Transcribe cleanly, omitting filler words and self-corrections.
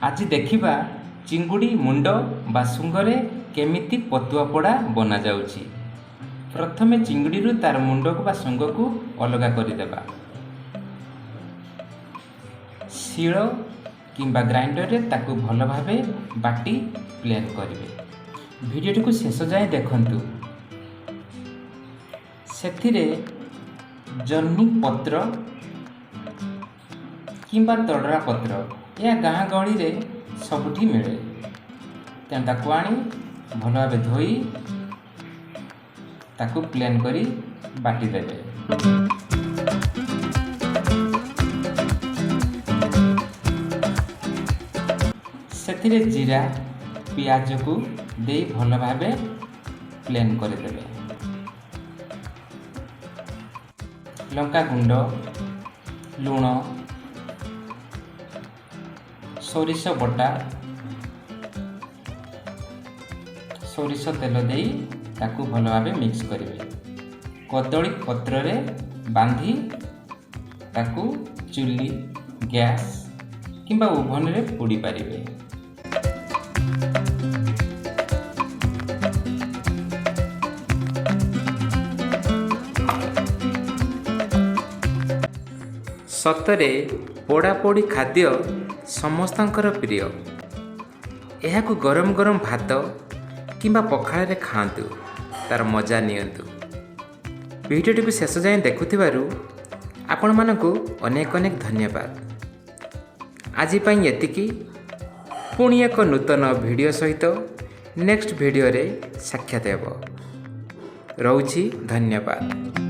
आज देखिबा चिंगुड़ी मुंड बा सुंगरे केमिति पतुआ पोड़ा बना जाउची। प्रथमे चिंगुड़ी रु तार मुंड को बा सुंग को अलगा करदेबा। शील किंबा ग्राइंडर रे ताकू भल भावे बाटी प्लेन करिवे। वीडियोटी को शेष जाए देखंतु। सेथिरे जन्नी पत्र किंबा तड़रा पत्र या गाँ गहली रे सबुठी मिले। तेणु ताकू आनी भल भाव धोई ताकू प्लेन करी बाटी देवे। सेथिरे जीरा पियाज को दे भल भाव प्लेन करदेवे। लंका गुंड लुण सोरिष बटा सोरिष तेल दे ताकू भल भाव मिक्स करेंगे। कदली पत्र रे बांधी ताकू चुली गैस किंबा ओभन रे पोड़ी पारिबे। सतरे पोड़ापोड़ी खाद्य समस्तंकर प्रिय। एहाकू गरम गरम भात किंबा पखाल रे खाआंतु, तार मजा नियंतु। वीडियोटी को शेष जाए देखुथिबारु आपण मानकू अनेक अनेक धन्यवाद। आज पई एतिकी। पुणी एक नूतन वीडियो सहित नेक्स्ट वीडियो रे साक्षात हेबो। रहूछि धन्यवाद।